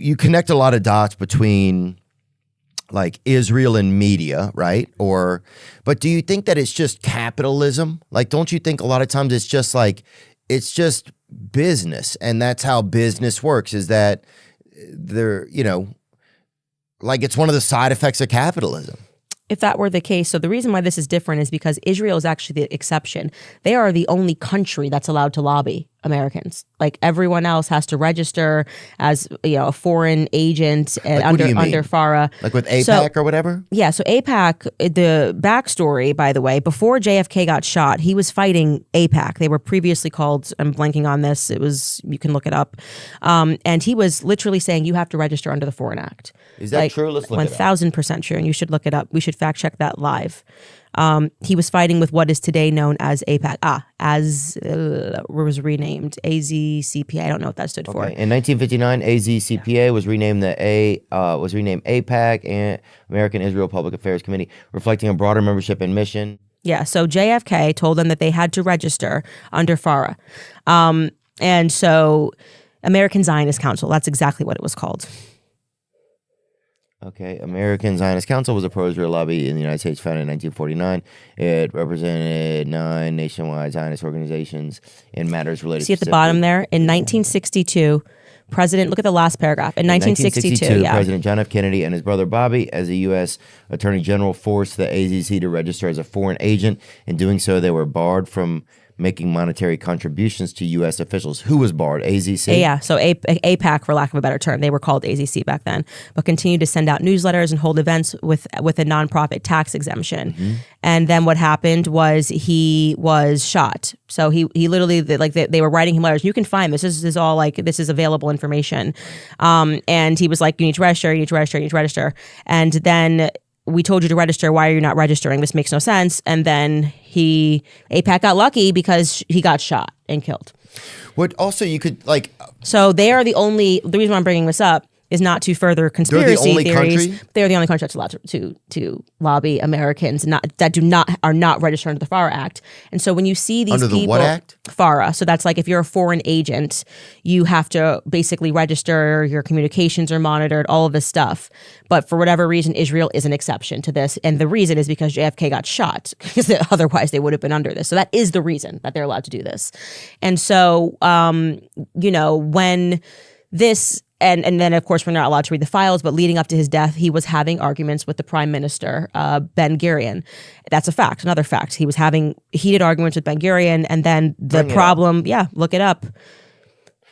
you connect a lot of dots between like Israel and media, right? But do you think that it's just capitalism? Like, don't you think a lot of times it's just business, and that's how business works, is that they're, like it's one of the side effects of capitalism. If that were the case, so the reason why this is different is because Israel is actually the exception. They are the only country that's allowed to lobby Americans. Like everyone else has to register as a foreign agent under FARA. Like with AIPAC or whatever? Yeah, so AIPAC, the backstory, by the way, before JFK got shot, he was fighting AIPAC. They were previously called, I'm blanking on this, you can look it up. And he was literally saying you have to register under the Foreign Act. Is that true? Let's look it up. 1,000% true, and you should look it up. We should fact check that live. He was fighting with what is today known as AIPAC. Was renamed AZCPA. I don't know what that stood for. In 1959, AZCPA was renamed AIPAC, and American Israel Public Affairs Committee, reflecting a broader membership and mission. Yeah. So JFK told them that they had to register under FARA, and so American Zionist Council. That's exactly what it was called. Okay, American Zionist Council was a pro-Israel lobby in the United States founded in 1949. It represented 9 nationwide Zionist organizations in matters related. See at the bottom there, in 1962, look at the last paragraph. In 1962, President John F. Kennedy and his brother Bobby, as a U.S. Attorney General, forced the AZC to register as a foreign agent. In doing so, they were barred from making monetary contributions to U.S. officials. Who was barred? AZC? Yeah, so AIPAC, for lack of a better term. They were called AZC back then, but continued to send out newsletters and hold events with a nonprofit tax exemption. Mm-hmm. And then what happened was he was shot. So he literally, they were writing him letters. You can find this. This is all this is available information. And he was like, you need to register, you need to register, you need to register. And then we told you to register. Why are you not registering? This makes no sense. And then AIPAC got lucky because he got shot and killed. What also you could So they are the reason why I'm bringing this up is not to further conspiracy theories. They're the only country that's allowed to lobby Americans are not registered under the FARA Act. And so when you see these under the what act? FARA. So that's like if you're a foreign agent, you have to basically register, your communications are monitored, all of this stuff. But for whatever reason, Israel is an exception to this. And the reason is because JFK got shot, because otherwise they would have been under this. So that is the reason that they're allowed to do this. And so, when this... And then, of course, we're not allowed to read the files, but leading up to his death, he was having arguments with the prime minister, Ben Gurion. That's a fact, another fact. He was having heated arguments with Ben Gurion, and then look it up.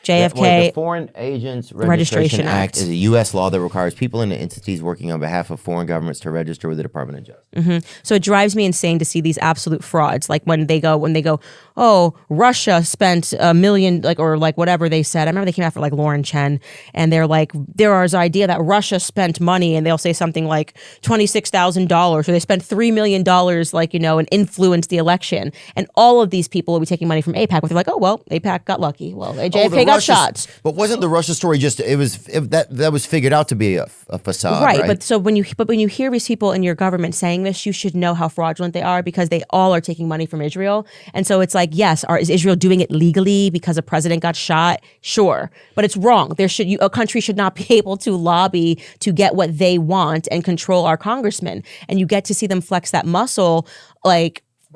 JFK. The Foreign Agents Registration Act is a U.S. law that requires people and entities working on behalf of foreign governments to register with the Department of Justice. Mm-hmm. So it drives me insane to see these absolute frauds, like when they go, oh, Russia spent $1 million, or whatever they said. I remember they came after Lauren Chen, and they're like, there is the idea that Russia spent money, and they'll say something like $26,000, or they spent $3 million, and influenced the election. And all of these people will be taking money from AIPAC, but they're like, oh, well, AIPAC got lucky. Well, JFK got shots. But wasn't the Russia story that was figured out to be a facade, right? But so when you hear these people in your government saying this, you should know how fraudulent they are, because they all are taking money from Israel. And so it's like, yes, is Israel doing it legally because a president got shot? Sure, but it's wrong. A country should not be able to lobby to get what they want and control our congressmen. And you get to see them flex that muscle,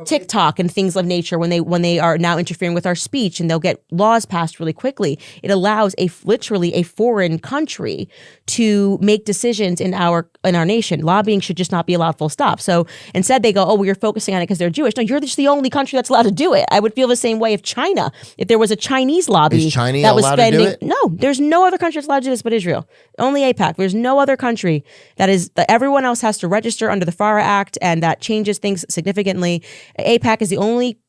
TikTok and things of nature when they are now interfering with our speech, and they'll get laws passed really quickly. It allows literally a foreign country to make decisions in our nation. Lobbying should just not be allowed, full stop. So instead they go, oh, well, you're focusing on it because they're Jewish. No, you're just the only country that's allowed to do it. I would feel the same way if there was a Chinese lobby that was spending. To do it? No, there's no other country that's allowed to do this but Israel. Only AIPAC. There's no other country that everyone else has to register under the FARA Act, and that changes things significantly. AIPAC is the only,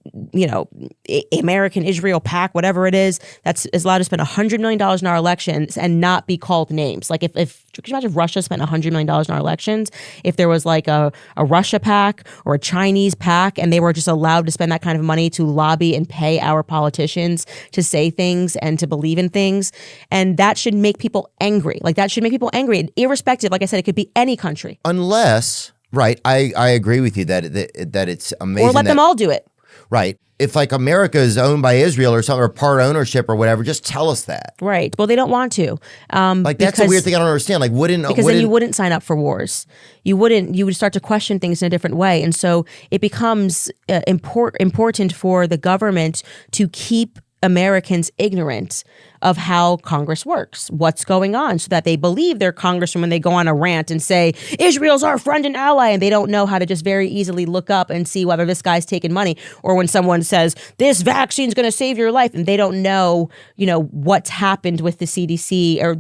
American Israel PAC, whatever it is, that's allowed to spend $100 million in our elections and not be called names. Like if could you imagine if Russia spent $100 million in our elections? If there was a Russia PAC or a Chinese PAC, and they were just allowed to spend that kind of money to lobby and pay our politicians to say things and to believe in things, and that should make people angry. That should make people angry, irrespective. Like I said, it could be any country. Unless, right, I agree with you that it's amazing. Or let them all do it. Right. If like America is owned by Israel or something, or part ownership or whatever, just tell us that. Right. Well, they don't want to. Like that's a weird thing I don't understand. Like because then you wouldn't sign up for wars. You would start to question things in a different way. And so it becomes important for the government to keep Americans ignorant of how Congress works, what's going on, so that they believe their congressman when they go on a rant and say, Israel's our friend and ally, and they don't know how to just very easily look up and see whether this guy's taking money, or when someone says, this vaccine's going to save your life, and they don't know, what's happened with the CDC, or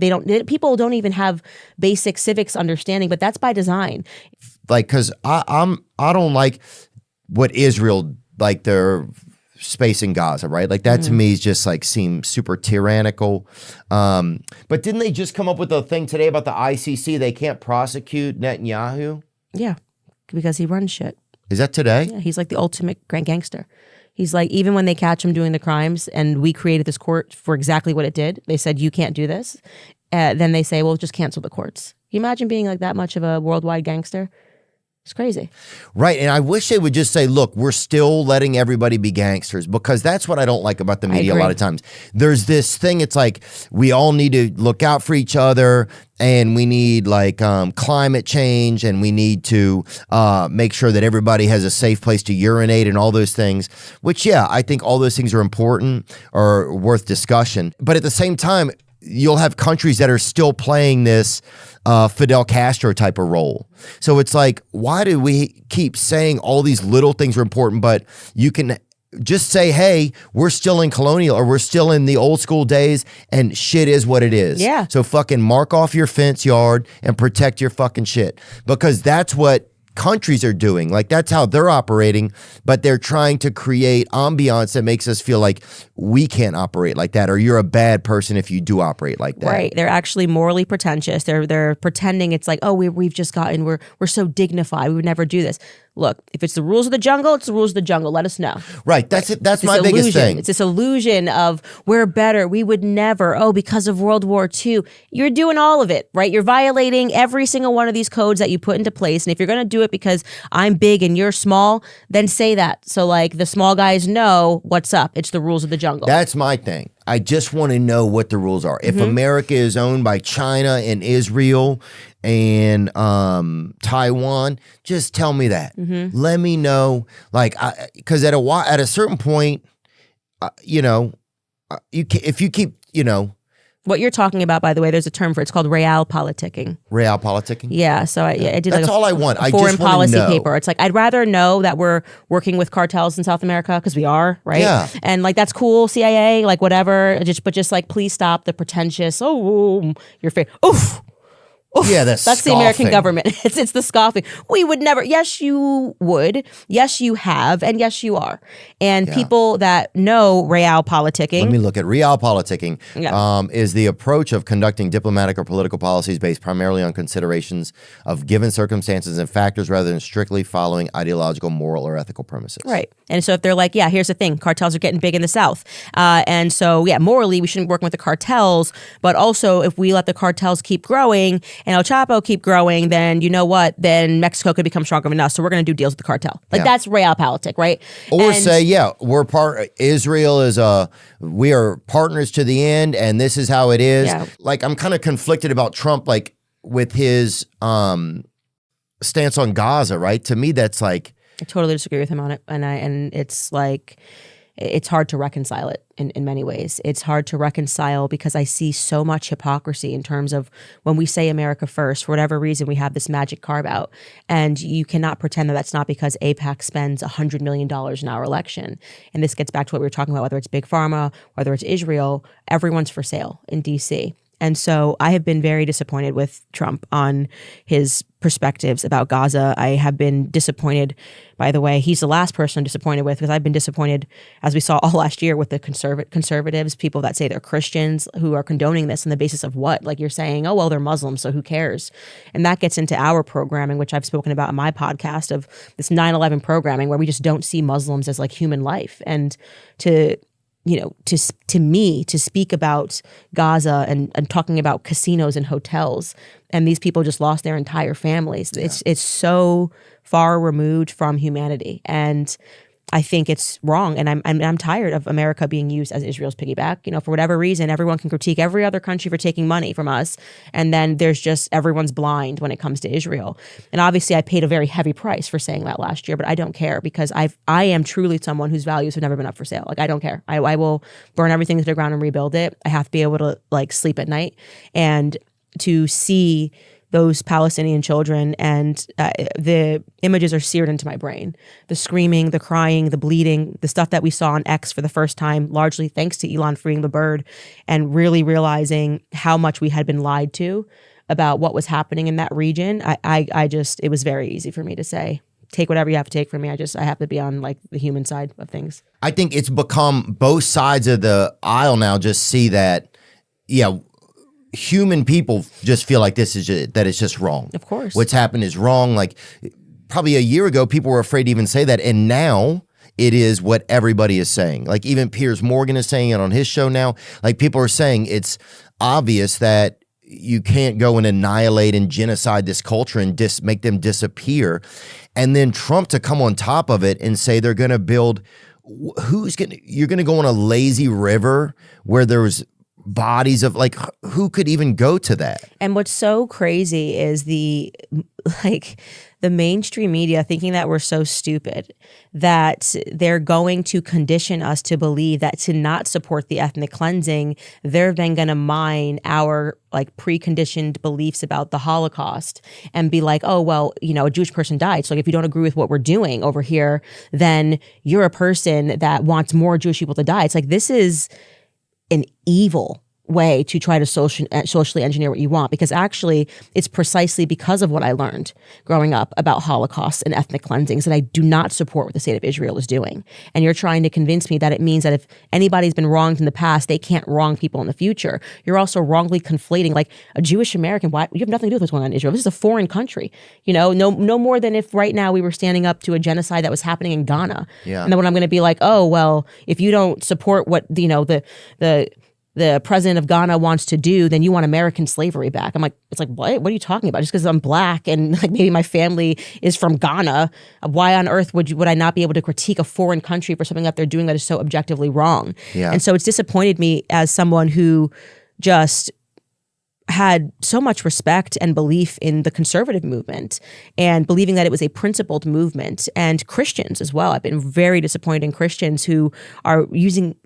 people don't even have basic civics understanding, but that's by design. Like, because I don't like what Israel, like their space in Gaza, right? Like that to me is just like seems super tyrannical. But didn't they just come up with a thing today about the ICC? They can't prosecute Netanyahu? Yeah, because he runs shit. Is that today? Yeah, he's like the ultimate grand gangster. He's like, even when they catch him doing the crimes and we created this court for exactly what it did, they said, you can't do this. Then they say, well, just cancel the courts. Can you imagine being like that much of a worldwide gangster? It's crazy. Right. And I wish they would just say, look, we're still letting everybody be gangsters, because that's what I don't like about the media a lot of times. There's this thing. It's like we all need to look out for each other, and we need like climate change, and we need to make sure that everybody has a safe place to urinate and all those things, which, yeah, I think all those things are important or worth discussion. But at the same time, you'll have countries that are still playing this Fidel Castro type of role. So it's like, why do we keep saying all these little things are important, but you can just say, hey, we're still in colonial, or we're still in the old school days, and shit is what it is. Yeah. So fucking mark off your fence yard and protect your fucking shit, because that's what countries are doing. Like that's how they're operating, but they're trying to create ambiance that makes us feel like we can't operate like that, or you're a bad person if you do operate like that. Right. They're actually morally pretentious. They're pretending it's like, oh, we've just gotten, we're so dignified, we would never do this. Look, if it's the rules of the jungle, it's the rules of the jungle. Let us know. Right. That's it. That's my biggest thing. It's this illusion of we're better. We would never. Oh, because of World War II. You're doing all of it, right? You're violating every single one of these codes that you put into place. And if you're going to do it because I'm big and you're small, then say that. So like the small guys know what's up. It's the rules of the jungle. That's my thing. I just want to know what the rules are. If America is owned by China and Israel and Taiwan, just tell me that. Let me know, like, because at a certain point, if you keep, What you're talking about, by the way, there's a term for it. It's called real politicking. Real politicking? Yeah. So I did That's like all I want. I foreign just want policy to know. paper. It's like, I'd rather know that we're working with cartels in South America, because we are, right? Yeah. And like, that's cool, CIA, like whatever. But just like, please stop the pretentious, your face. Oof. Yeah, that's the American government. It's the scoffing. We would never. Yes, you would. Yes, you have. And yes, you are. And people that know real politicking. Let me look at real politicking. Yeah. Is the approach of conducting diplomatic or political policies based primarily on considerations of given circumstances and factors rather than strictly following ideological, moral, or ethical premises. Right. And so if they're like, yeah, here's the thing, cartels are getting big in the South. And so, yeah, morally, we shouldn't work with the cartels. But also, if we let the cartels keep growing and El Chapo keep growing, then you know what? Then Mexico could become stronger than us. So we're going to do deals with the cartel. Like that's realpolitik, right? Or say, Israel is we are partners to the end, and this is how it is. Yeah. Like, I'm kind of conflicted about Trump, like with his stance on Gaza, right? To me, that's like, I totally disagree with him on it. And it's like, it's hard to reconcile it in many ways. It's hard to reconcile because I see so much hypocrisy in terms of when we say America first, for whatever reason, we have this magic carve out. And you cannot pretend that that's not because AIPAC spends $100 million in our election. And this gets back to what we were talking about, whether it's Big Pharma, whether it's Israel, everyone's for sale in DC. And so I have been very disappointed with Trump on his perspectives about Gaza. I have been disappointed, by the way, he's the last person I'm disappointed with, because I've been disappointed, as we saw all last year, with the conservatives, people that say they're Christians, who are condoning this on the basis of what? Like you're saying, oh, well, they're Muslims, so who cares? And that gets into our programming, which I've spoken about in my podcast, of this 9/11 programming, where we just don't see Muslims as like human life. And to me, to speak about Gaza and talking about casinos and hotels, and these people just lost their entire families. It's so far removed from humanity. And I think it's wrong, and I'm tired of America being used as Israel's piggyback. You know, for whatever reason, everyone can critique every other country for taking money from us, and then there's just everyone's blind when it comes to Israel. And obviously, I paid a very heavy price for saying that last year, but I don't care because I am truly someone whose values have never been up for sale. Like I don't care. I will burn everything to the ground and rebuild it. I have to be able to like sleep at night and to see those Palestinian children, and the images are seared into my brain. The screaming, the crying, the bleeding, the stuff that we saw on X for the first time, largely thanks to Elon freeing the bird, and really realizing how much we had been lied to about what was happening in that region. I just, it was very easy for me to say, take whatever you have to take from me. I have to be on like the human side of things. I think it's become both sides of the aisle now just see that, yeah, human people just feel like this is that it's just wrong. Of course. What's happened is wrong. Like probably a year ago, people were afraid to even say that. And now it is what everybody is saying. Like even Piers Morgan is saying it on his show now. Like people are saying it's obvious that you can't go and annihilate and genocide this culture and make them disappear. And then Trump to come on top of it and say they're going to build, you're going to go on a lazy river where there's bodies of like, who could even go to that? And what's so crazy is the mainstream media thinking that we're so stupid that they're going to condition us to believe that to not support the ethnic cleansing, they're then going to mine our like preconditioned beliefs about the Holocaust and be like, oh, well, you know, a Jewish person died. So like, if you don't agree with what we're doing over here, then you're a person that wants more Jewish people to die. It's like, this is an evil way to try to socially engineer what you want, because actually it's precisely because of what I learned growing up about Holocaust and ethnic cleansings that I do not support what the state of Israel is doing. And you're trying to convince me that it means that if anybody's been wronged in the past, they can't wrong people in the future. You're also wrongly conflating like a Jewish American. Why? You have nothing to do with what's going on in Israel. This is a foreign country. You know, no more than if right now we were standing up to a genocide that was happening in Ghana. Yeah. And then when I'm going to be like, oh, well, if you don't support what, you know, the president of Ghana wants to do, then you want American slavery back. I'm like, it's like, what are you talking about? Just because I'm black and like maybe my family is from Ghana, why on earth would I not be able to critique a foreign country for something that they're doing that is so objectively wrong? Yeah. And so it's disappointed me as someone who just had so much respect and belief in the conservative movement and believing that it was a principled movement, and Christians as well. I've been very disappointed in Christians who are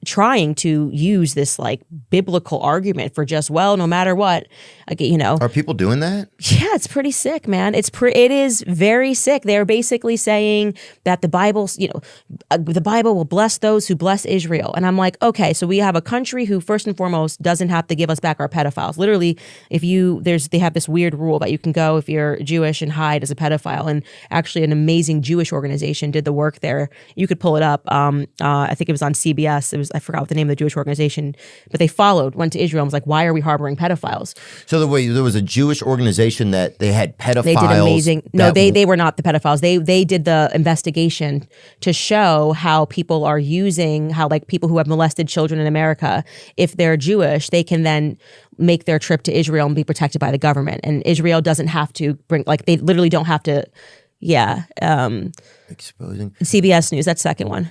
trying to use this like biblical argument for just, well, no matter what, like, you know. Are people doing that? Yeah, it's pretty sick, man. It is very sick. They're basically saying that the Bible, you know, the Bible will bless those who bless Israel. And I'm like, okay, so we have a country who first and foremost doesn't have to give us back our pedophiles. Literally, they have this weird rule that you can go if you're Jewish and hide as a pedophile, and actually an amazing Jewish organization did the work there. You could pull it up. I think it was on CBS. I forgot what the name of the Jewish organization, but they went to Israel and was like, why are we harboring pedophiles? So there was a Jewish organization that they had pedophiles. They did amazing. No, they were not the pedophiles. They did the investigation to show how people are using, how like people who have molested children in America, if they're Jewish, they can then make their trip to Israel and be protected by the government. And Israel doesn't have to they literally don't have to, exposing CBS News, that's the second one.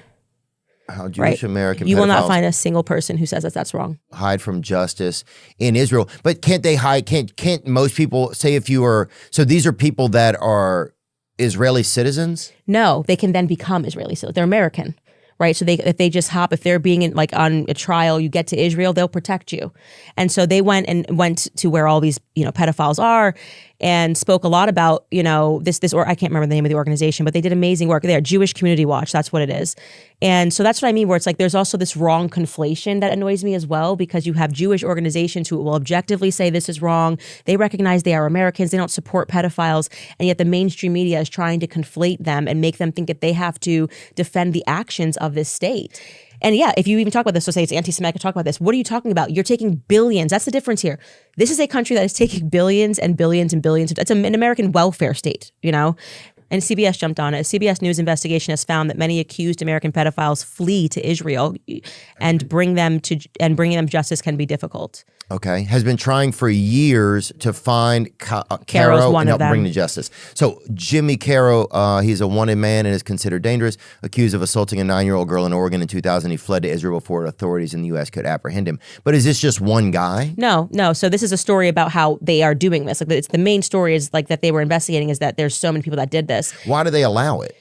How Jewish American You will not pedophiles find a single person who says that that's wrong. hide from justice in Israel. But can't they hide? Can't most people say so these are people that are Israeli citizens? No, they can then become Israeli citizens. They're American. Right. So if they're being on a trial, you get to Israel, they'll protect you. And so they went to where all these, you know, pedophiles are, and spoke a lot about, you know, or I can't remember the name of the organization, but they did amazing work there. Jewish Community Watch, that's what it is. And so that's what I mean, where it's like there's also this wrong conflation that annoys me as well, because you have Jewish organizations who will objectively say this is wrong. They recognize they are Americans. They don't support pedophiles. And yet the mainstream media is trying to conflate them and make them think that they have to defend the actions of this state. And yeah, if you even talk about this, so say it's anti-Semitic, talk about this. What are you talking about? You're taking billions. That's the difference here. This is a country that is taking billions and billions and billions. It's an American welfare state, you know? And CBS jumped on it. A CBS News investigation has found that many accused American pedophiles flee to Israel, and bringing them justice can be difficult. Okay, has been trying for years to find Caro's Caro one and of help them. bring to justice. So Jimmy Caro, he's a wanted man and is considered dangerous, accused of assaulting a 9-year-old girl in Oregon in 2000. He fled to Israel before authorities in the U.S. could apprehend him. But is this just one guy? No. So this is a story about how they are doing this. Like, it's the main story is like that they were investigating is that there's so many people that did this. Why do they allow it?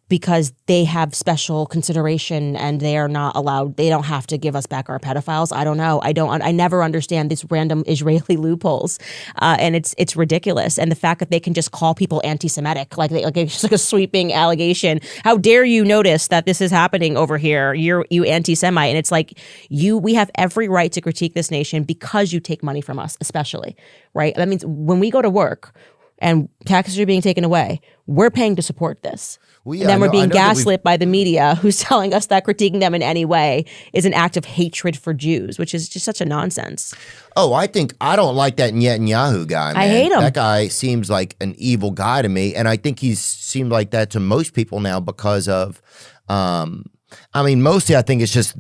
Because they have special consideration and they are not allowed, they don't have to give us back our pedophiles. I don't know. I never understand these random Israeli loopholes. And it's ridiculous. And the fact that they can just call people anti-Semitic, like it's just like a sweeping allegation. How dare you notice that this is happening over here? You anti-Semite. And it's like, we have every right to critique this nation because you take money from us, especially, right? That means when we go to work and taxes are being taken away, we're paying to support this. Well, and then we're being gaslit by the media who's telling us that critiquing them in any way is an act of hatred for Jews, which is just such a nonsense. Oh, I don't like that Netanyahu guy, man. I hate him. That guy seems like an evil guy to me, and I think he's seemed like that to most people now because of, mostly I think it's just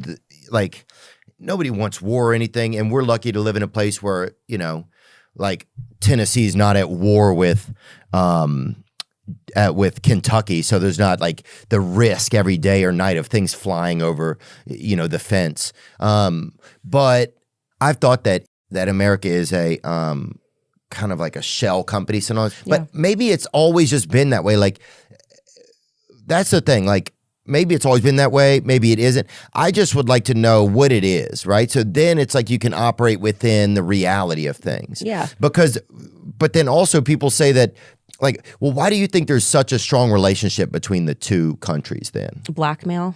like nobody wants war or anything, and we're lucky to live in a place where, like Tennessee's not at war with Kentucky, so there's not like the risk every day or night of things flying over, the fence. But I've thought that America is a kind of like a shell company sometimes. But maybe it's always just been that way. Like that's the thing. Like maybe it's always been that way. Maybe it isn't. I just would like to know what it is, right? So then it's like you can operate within the reality of things. Yeah. But then also people say that, like, well, why do you think there's such a strong relationship between the two countries then? Blackmail.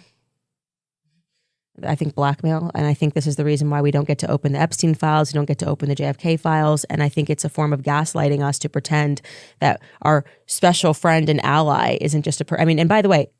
I think blackmail. And I think this is the reason why we don't get to open the Epstein files. We don't get to open the JFK files. And I think it's a form of gaslighting us to pretend that our special friend and ally isn't just and by the way,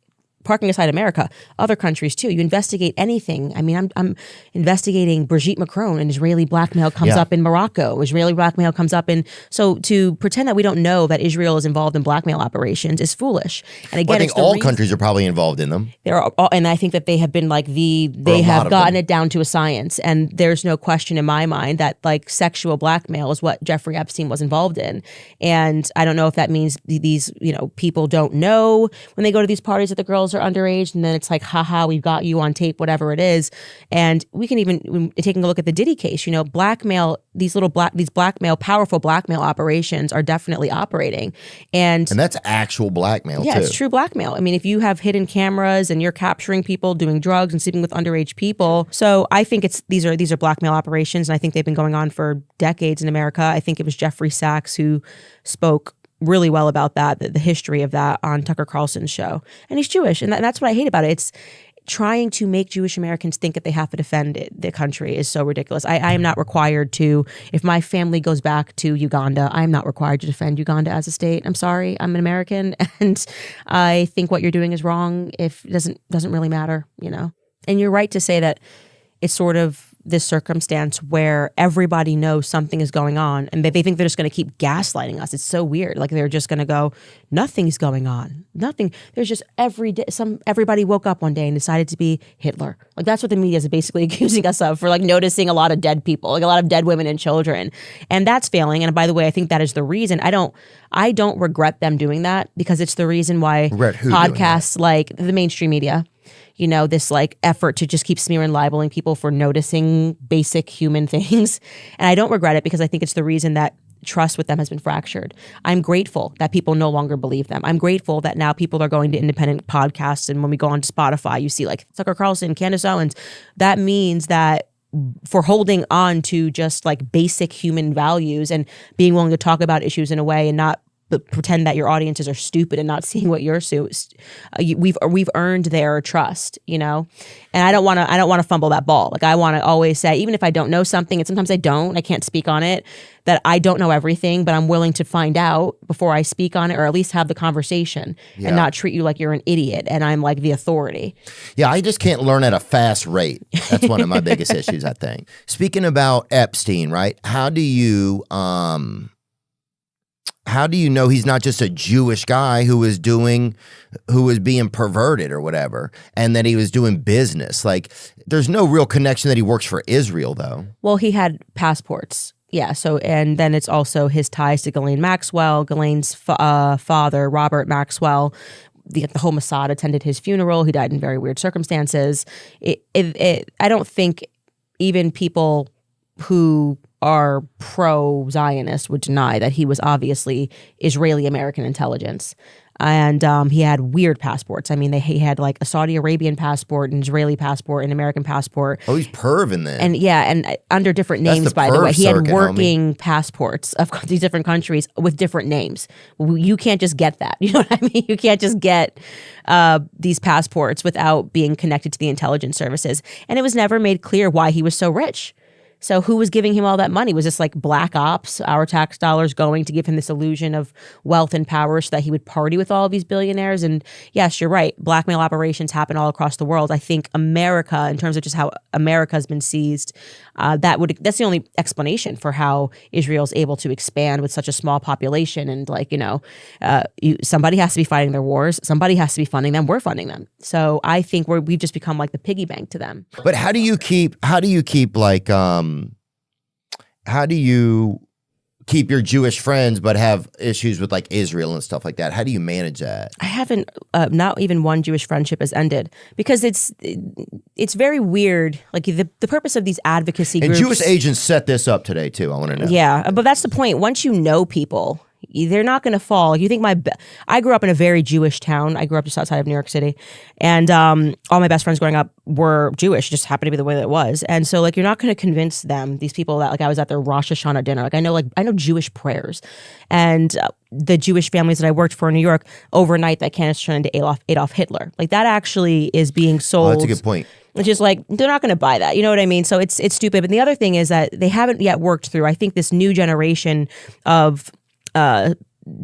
parking aside America, other countries too. You investigate anything. I mean, I'm investigating Brigitte Macron, and Israeli blackmail comes up in Morocco. Israeli blackmail comes up in. So to pretend that we don't know that Israel is involved in blackmail operations is foolish. And again, I think all countries are probably involved in them. And I think that they have been like they have gotten it down to a science. And there's no question in my mind that like sexual blackmail is what Jeffrey Epstein was involved in. And I don't know if that means these people don't know when they go to these parties that the girls are underage, and then it's like, haha, we've got you on tape, whatever it is. And we can even, taking a look at the Diddy case, blackmail, these powerful blackmail operations are definitely operating. And that's actual blackmail too. It's true blackmail. I mean, if you have hidden cameras and you're capturing people doing drugs and sleeping with underage people. So I think these are blackmail operations, and I think they've been going on for decades in America. I think it was Jeffrey Sachs who spoke really well about that, the history of that on Tucker Carlson's show. And he's Jewish, and that's what I hate about it. It's trying to make Jewish Americans think that they have to defend the country is so ridiculous. I am not required to, if my family goes back to Uganda, I am not required to defend Uganda as a state. I'm sorry, I'm an American, and I think what you're doing is wrong. If it doesn't really matter, And you're right to say that it's sort of this circumstance where everybody knows something is going on, and they think they're just going to keep gaslighting us. It's so weird. Like they're just going to go, nothing's going on. Nothing. There's just everybody woke up one day and decided to be Hitler. Like that's what the media is basically accusing us of, for like noticing a lot of dead people, like a lot of dead women and children. And that's failing. And by the way, I think that is the reason. I don't regret them doing that, because it's the reason why podcasts like the mainstream media, this like effort to just keep smearing, libeling people for noticing basic human things. And I don't regret it, because I think it's the reason that trust with them has been fractured. I'm grateful that people no longer believe them. I'm grateful that now people are going to independent podcasts. And when we go on to Spotify, you see like Tucker Carlson, Candace Owens. That means that for holding on to just like basic human values and being willing to talk about issues in a way and not pretend that your audiences are stupid and not seeing what you're we've earned their trust, and I don't want to fumble that ball. Like I want to always say, even if I don't know something, and sometimes I can't speak on it, that I don't know everything, but I'm willing to find out before I speak on it, or at least have the conversation and not treat you like you're an idiot and I'm like the authority. Yeah, I just can't learn at a fast rate. That's one of my biggest issues, I think. Speaking about Epstein, right? How do you how do you know he's not just a Jewish guy who was being perverted or whatever, and that he was doing business? Like, there's no real connection that he works for Israel, though. Well, he had passports. Yeah. So, and then it's also his ties to Ghislaine Maxwell, Ghislaine's father, Robert Maxwell. The whole Mossad attended his funeral. He died in very weird circumstances. I don't think even people who are pro-Zionist would deny that he was obviously Israeli-American intelligence. And he had weird passports. I mean, he had like a Saudi Arabian passport, an Israeli passport, an American passport. Oh, he's perving then. And yeah, and under different names, by the way. He had working passports of these different countries with different names. You can't just get that. You know what I mean? You can't just get these passports without being connected to the intelligence services. And it was never made clear why he was so rich. So who was giving him all that money? Was this like black ops, our tax dollars going to give him this illusion of wealth and power so that he would party with all of these billionaires? And yes, you're right. Blackmail operations happen all across the world. I think America, in terms of just how America has been seized, that's the only explanation for how Israel's able to expand with such a small population. And like, somebody has to be fighting their wars. Somebody has to be funding them. We're funding them. So I think we've just become like the piggy bank to them. But how do you keep like, how do you keep your Jewish friends but have issues with like Israel and stuff like that? How do you manage that? I haven't, not even one Jewish friendship has ended because it's very weird. Like the purpose of these advocacy groups. And Jewish agents set this up today too, I want to know. Yeah, but that's the point. Once you know people, they're not going to fall. You think I grew up in a very Jewish town. I grew up just outside of New York City. And all my best friends growing up were Jewish. It just happened to be the way that it was. And so like, you're not going to convince them, these people that like I was at their Rosh Hashanah dinner. Like I know Jewish prayers. And the Jewish families that I worked for in New York, overnight that Candace turned into Adolf Hitler. Like that actually is being sold. Oh, that's a good point. It's just like, they're not going to buy that. You know what I mean? So it's stupid. But the other thing is that they haven't yet worked through, I think, this new generation of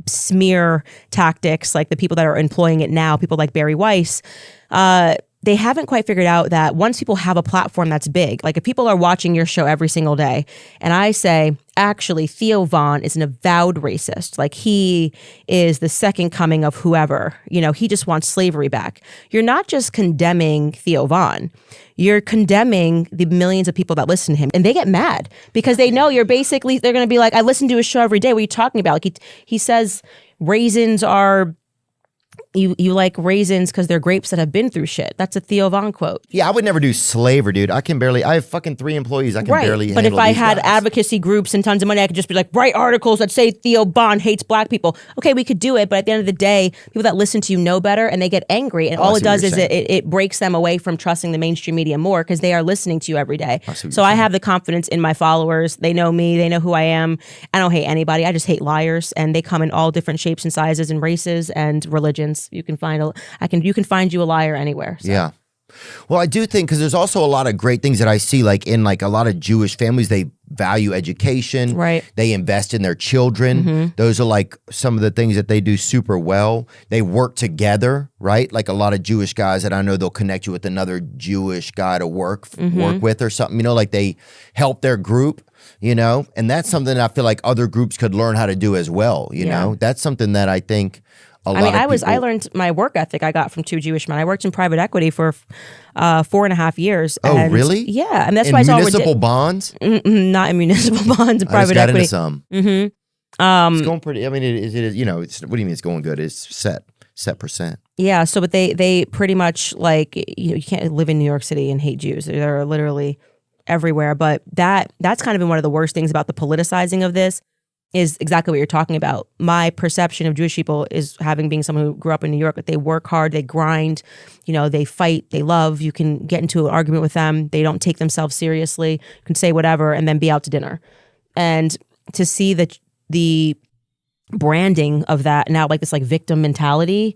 smear tactics, like the people that are employing it now, people like Barry Weiss, they haven't quite figured out that once people have a platform that's big, like if people are watching your show every single day, and I say, actually, Theo Von is an avowed racist, like he is the second coming of whoever, he just wants slavery back. You're not just condemning Theo Von, you're condemning the millions of people that listen to him, and they get mad because they know they're going to be like, I listen to his show every day. What are you talking about? Like he says raisins are, you like raisins because they're grapes that have been through shit. That's a Theo Von quote. Yeah, I would never do slavery, dude. I have fucking 3 employees. I can barely handle But if I had guys. advocacy groups and tons of money, I could just be like, write articles that say Theo Von hates black people. Okay, we could do it, but at the end of the day, people that listen to you know better and they get angry. And all it does is it breaks them away from trusting the mainstream media more because they are listening to you every day. So I have the confidence in my followers. They know me. They know who I am. I don't hate anybody. I just hate liars. And they come in all different shapes and sizes and races and religions. You can find you a liar anywhere. So. Yeah. Well, I do think because there's also a lot of great things that I see, like in like a lot of Jewish families, they value education. Right. They invest in their children. Mm-hmm. Those are like some of the things that they do super well. They work together, right? Like a lot of Jewish guys that I know, they'll connect you with another Jewish guy to work with or something, like they help their group, and that's something that I feel like other groups could learn how to do as well. That's something that I think I learned my work ethic I got from 2 Jewish men. I worked in private equity for 4.5 years. Oh, really? Yeah. And that's in why it's all municipal bonds? Not in municipal bonds, in private equity. I just got into some. Mm-hmm. It's going pretty, I mean, it is, what do you mean it's going good? It's set percent. Yeah. So, but they pretty much like, you can't live in New York City and hate Jews. They're literally everywhere. But that's kind of been one of the worst things about the politicizing of this. Is exactly what you're talking about. My perception of Jewish people is being someone who grew up in New York, that they work hard, they grind, they fight, they love. You can get into an argument with them. They don't take themselves seriously. You can say whatever and then be out to dinner. And to see the branding of that now, like this like victim mentality,